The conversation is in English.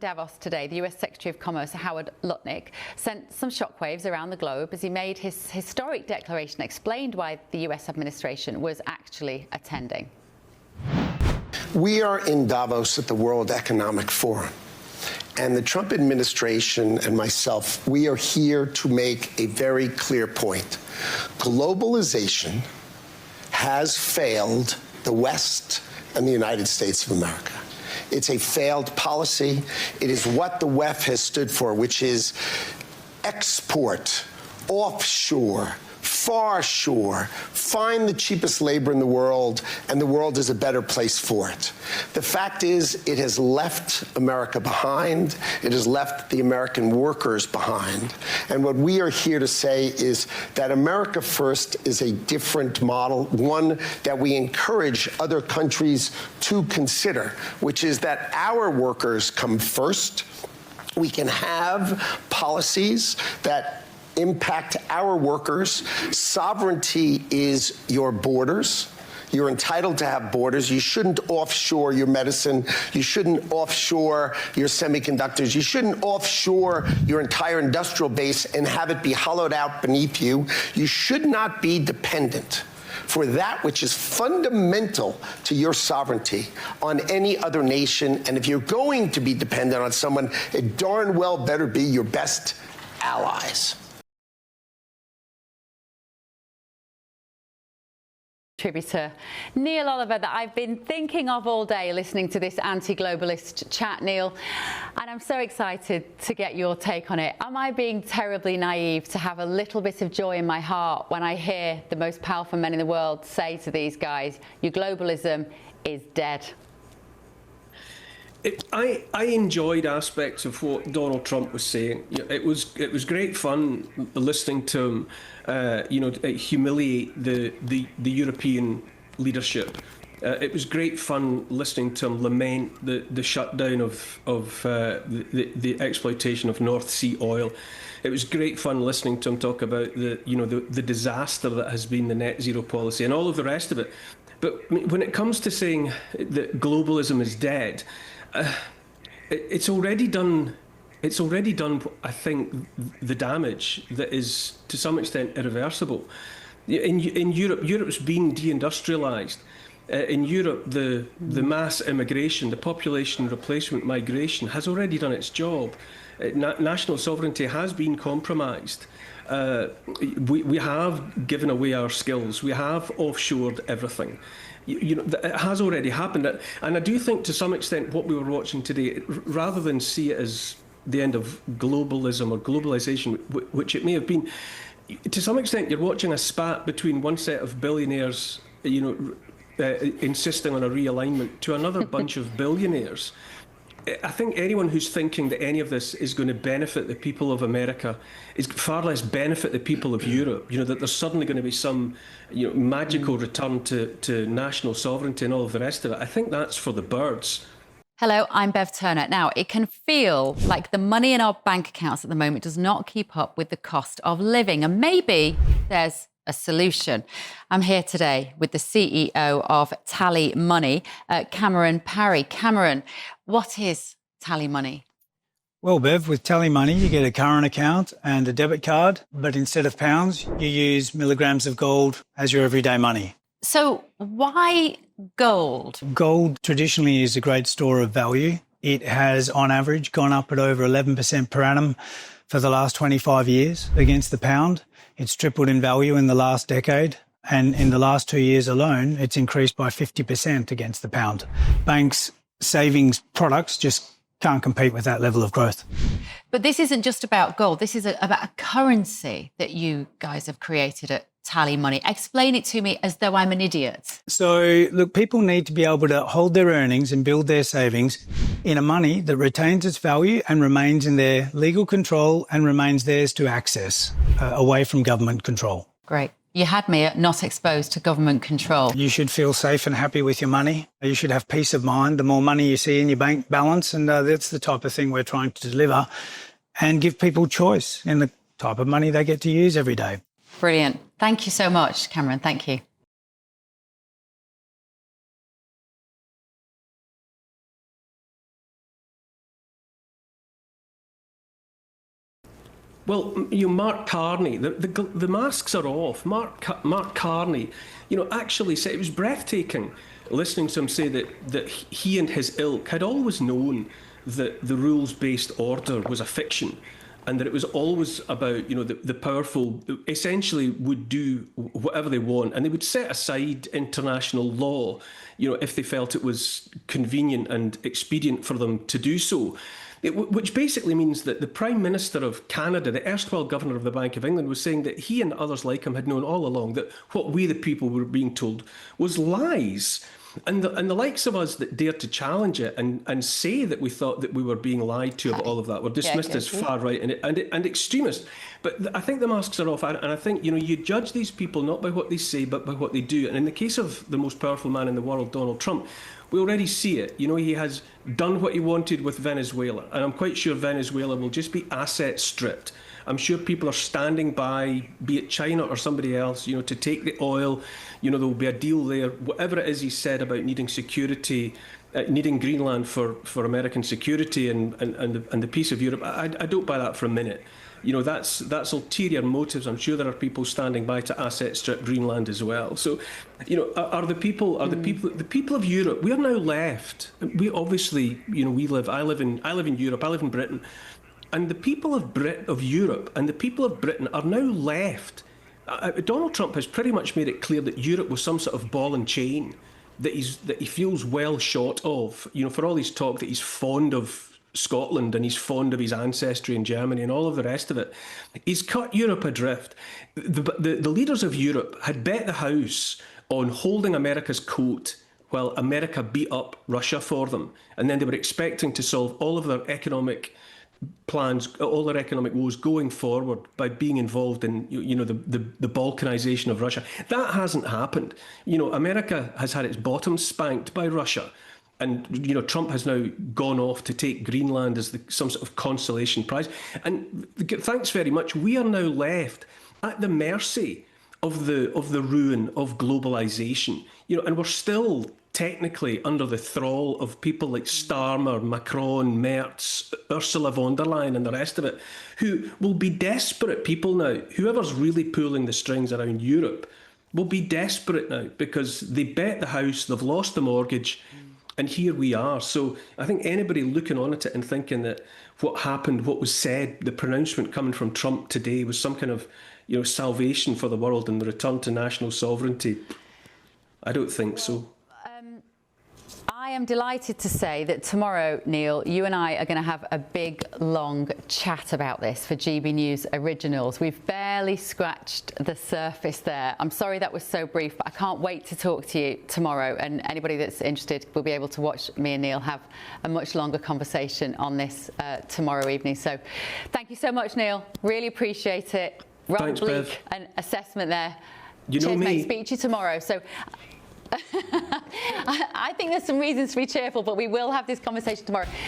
Davos today, the US Secretary of Commerce, Howard Lutnick, sent some shockwaves around the globe as he made his historic declaration, explained why the US administration was actually attending. We are in Davos at the World Economic Forum. And the Trump administration and myself, we are here to make a very clear point. Globalization has failed the West and the United States of America. It's a failed policy. It is what the WEF has stood for, which is export, offshore, far shore, find the cheapest labor in the world, and the world is a better place for it. The fact is, it has left America behind. It has left the American workers behind. And what we are here to say is that America First is a different model, one that we encourage other countries to consider, which is that our workers come first. We can have policies that impact our workers. Sovereignty is your borders. You're entitled to have borders. You shouldn't offshore your medicine. You shouldn't offshore your semiconductors. You shouldn't offshore your entire industrial base and have it be hollowed out beneath you. You should not be dependent for that which is fundamental to your sovereignty on any other nation. And if you're going to be dependent on someone, it darn well better be your best allies. Contributor Neil Oliver that I've been thinking of all day listening to this anti-globalist chat, Neil, and I'm so excited to get your take on it. Am I being terribly naive to have a little bit of joy in my heart when I hear the most powerful men in the world say to these guys, your globalism is dead? I enjoyed aspects of what Donald Trump was saying. It was great fun listening to him, humiliate the European leadership. It was great fun listening to him lament the shutdown of the exploitation of North Sea oil. It was great fun listening to him talk about the disaster that has been the net zero policy and all of the rest of it. But when it comes to saying that globalism is dead, it's already done. I think the damage that is to some extent irreversible. In Europe, Europe's been deindustrialized. In Europe, the mass immigration, the population replacement migration has already done its job. National sovereignty has been compromised. We have given away our skills. We have offshored everything. It has already happened. And I do think to some extent what we were watching today, rather than see it as the end of globalism or globalisation, which it may have been, to some extent you're watching a spat between one set of billionaires, insisting on a realignment to another bunch of billionaires. I think anyone who's thinking that any of this is going to benefit the people of America is far less benefit the people of Europe. That there's suddenly going to be some magical return to national sovereignty and all of the rest of it. I think that's for the birds. Hello, I'm Bev Turner. Now, it can feel like the money in our bank accounts at the moment does not keep up with the cost of living. And maybe there's a solution. I'm here today with the CEO of TallyMoney, Cameron Parry. Cameron, what is TallyMoney? Well, Bev, with TallyMoney, you get a current account and a debit card, but instead of pounds, you use milligrams of gold as your everyday money. So why gold? Gold traditionally is a great store of value. It has, on average, gone up at over 11% per annum for the last 25 years against the pound. It's tripled in value in the last decade. And in the last 2 years alone, it's increased by 50% against the pound. Banks' savings products just can't compete with that level of growth. But this isn't just about gold. This is about a currency that you guys have created at TallyMoney. Explain it to me as though I'm an idiot. So, look, people need to be able to hold their earnings and build their savings in a money that retains its value and remains in their legal control and remains theirs to access, away from government control. Great. You had me at not exposed to government control. You should feel safe and happy with your money. You should have peace of mind the more money you see in your bank balance, and that's the type of thing we're trying to deliver and give people choice in the type of money they get to use every day. Brilliant. Thank you so much, Cameron. Thank you. Well, Mark Carney, the masks are off. Mark Carney, actually said it was breathtaking listening to him say that he and his ilk had always known that the rules-based order was a fiction, and that it was always about, the powerful essentially would do whatever they want, and they would set aside international law, if they felt it was convenient and expedient for them to do so. Which basically means that the Prime Minister of Canada, the erstwhile Governor of the Bank of England, was saying that he and others like him had known all along that what we, the people, were being told was lies. And the likes of us that dared to challenge it and say that we thought that we were being lied to about all of that were dismissed as far right and extremist. But I think the masks are off, and I think you judge these people not by what they say but by what they do. And in the case of the most powerful man in the world, Donald Trump, we already see it. He has done what he wanted with Venezuela, and I'm quite sure Venezuela will just be asset stripped. I'm sure people are standing by, be it China or somebody else, to take the oil. There will be a deal there. Whatever it is he said about needing security, needing Greenland for American security and the peace of Europe, I don't buy that for a minute. That's ulterior motives. I'm sure there are people standing by to asset strip Greenland as well. So, the people of Europe, we are now left. We obviously, I live in Europe, I live in Britain. And the people of Europe and the people of Britain are now left. Donald Trump has pretty much made it clear that Europe was some sort of ball and chain that he feels well short of. For all his talk that he's fond of Scotland and he's fond of his ancestry in Germany and all of the rest of it, he's cut Europe adrift. The leaders of Europe had bet the house on holding America's coat while America beat up Russia for them, and then they were expecting to solve all of their economic plans, all their economic woes going forward by being involved in the balkanization of Russia. That hasn't happened. America has had its bottom spanked by Russia, and Trump has now gone off to take Greenland as some sort of consolation prize. And thanks very much. We are now left at the mercy of the ruin of globalisation. And we're still technically under the thrall of people like Starmer, Macron, Merz, Ursula von der Leyen and the rest of it, who will be desperate people now. Whoever's really pulling the strings around Europe will be desperate now because they bet the house, they've lost the mortgage, and here we are. So I think anybody looking on at it and thinking that what happened, what was said, the pronouncement coming from Trump today was some kind of salvation for the world and the return to national sovereignty, I don't think so. I am delighted to say that tomorrow, Neil, you and I are going to have a big, long chat about this for GB News Originals. We've barely scratched the surface there. I'm sorry that was so brief, but I can't wait to talk to you tomorrow. And anybody that's interested will be able to watch me and Neil have a much longer conversation on this tomorrow evening. So thank you so much, Neil. Really appreciate it. Thanks, Bev. An assessment there. Cheers, me. Mate. Speak to you tomorrow. So I think there's some reasons to be cheerful, but we will have this conversation tomorrow.